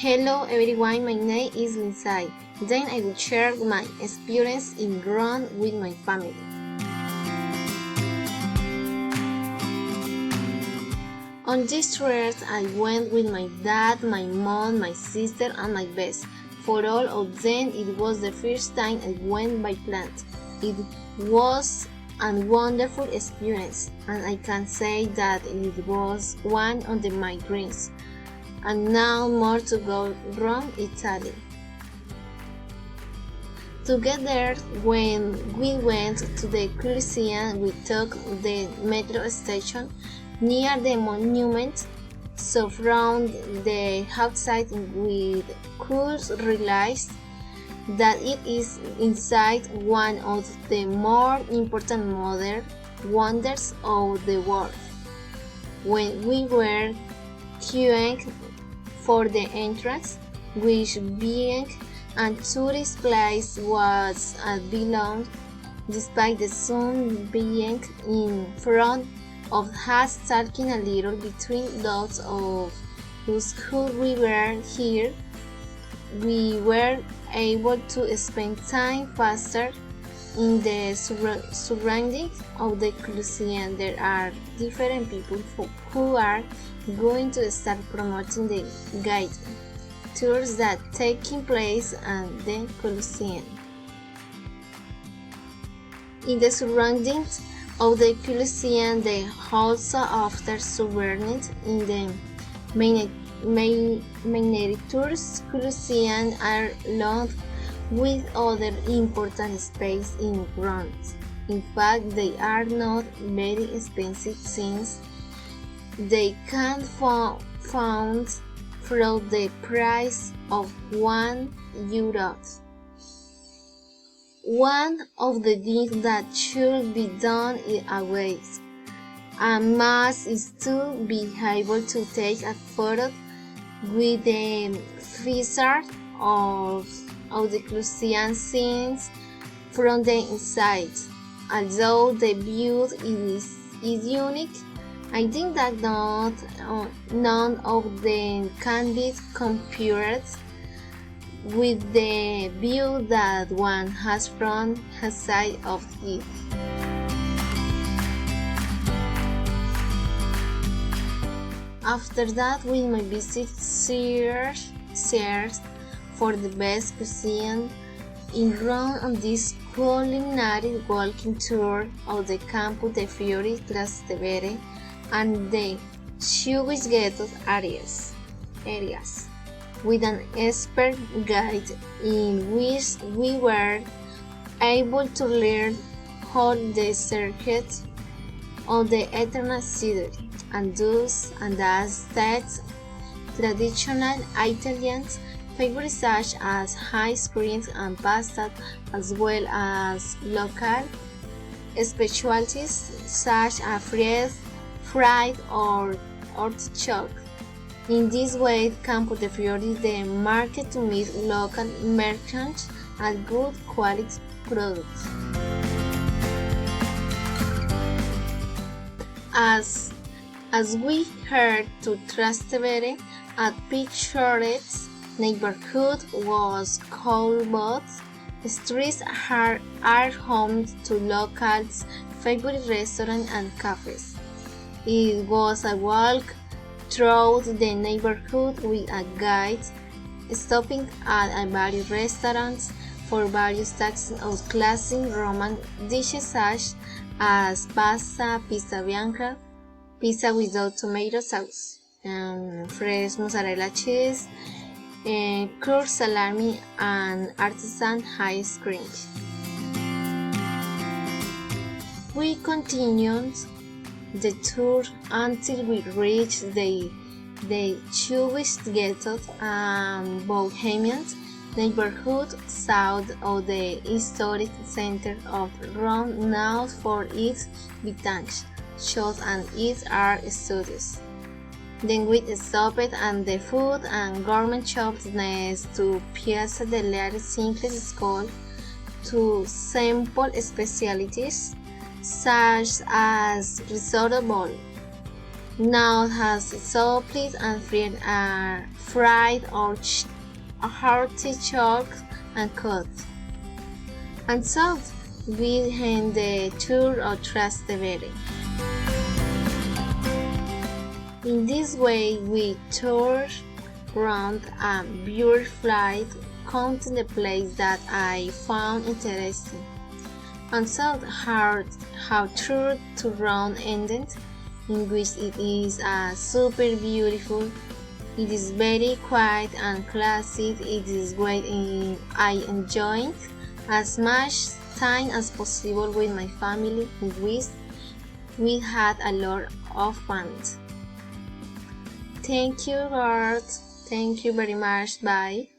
Hello everyone, my name is Lindsay. Then I will share my experience in Rome with my family. On this trip, I went with my dad, my mom, my sister, and my best. For all of them, it was the first time I went by plane. It was a wonderful experience, and I can say that it was one of my dreams. And now more to go Rome, Italy. Together, when we went to the Colosseum, we took the metro station near the monument, so from the outside we could realize that it is inside one of the more important modern wonders of the world. When we were queuing for the entrance, which being a tourist place was belonged, despite the sun being in front of us talking a little between those of us who we were here, we were able to spend time faster in the surroundings of the Colosseum. There are different people who are going to start promoting the guided tours that taking place at the Colosseum. In the surroundings of the Colosseum, they also offer souvenirs in the miniatures. Colosseum are along with other important spaces in Rome. In fact, they are not very expensive since they can be found for the price of €1. One of the things that should be done is always a must is to be able to take a photo with the facade of the Colosseum scenes from the inside. Although the view is unique, I think that none of them can be compared with the view that one has from the side of it. After that, we may visit Sears for the best cuisine in Rome on this culinary walking tour of the Campo de Fiori, Trastevere, and the Jewish ghetto areas, with an expert guide in which we were able to learn all the circuits of the Eternal City and do's and don'ts that traditional Italian favorites such as ice cream and pasta, as well as local specialties such as fried or artichoke. In this way, Campo de Fiori is the market to meet local merchants and good quality products. As we heard to Trastevere, a picturesque neighborhood was called both. Streets are home to locals' favorite restaurants and cafes. It was a walk through the neighborhood with a guide, stopping at various restaurants for various types of classic Roman dishes such as pasta, pizza bianca, pizza without tomato sauce, fresh mozzarella cheese, curd salami, and artisan ice cream. We continued the tour until we reached the Jewish ghetto and Bohemian neighborhood south of the historic center of Rome, known for its vintage shops and its art studios. Then we stopped at the food and gourmet shops next to Piazza delle Cinque Scuole to sample specialties such as risotto bowl, Now has salted and fried artichoke and cut. And salt behind the tour of Trastevere. In this way, we toured around a beautiful flight, counting the places that I found interesting, and saw how through to round ended, in which it is super beautiful. It is very quiet and classic. It is great. I enjoyed as much time as possible with my family, in which we had a lot of fun. Thank you, Lord. Thank you very much. Bye.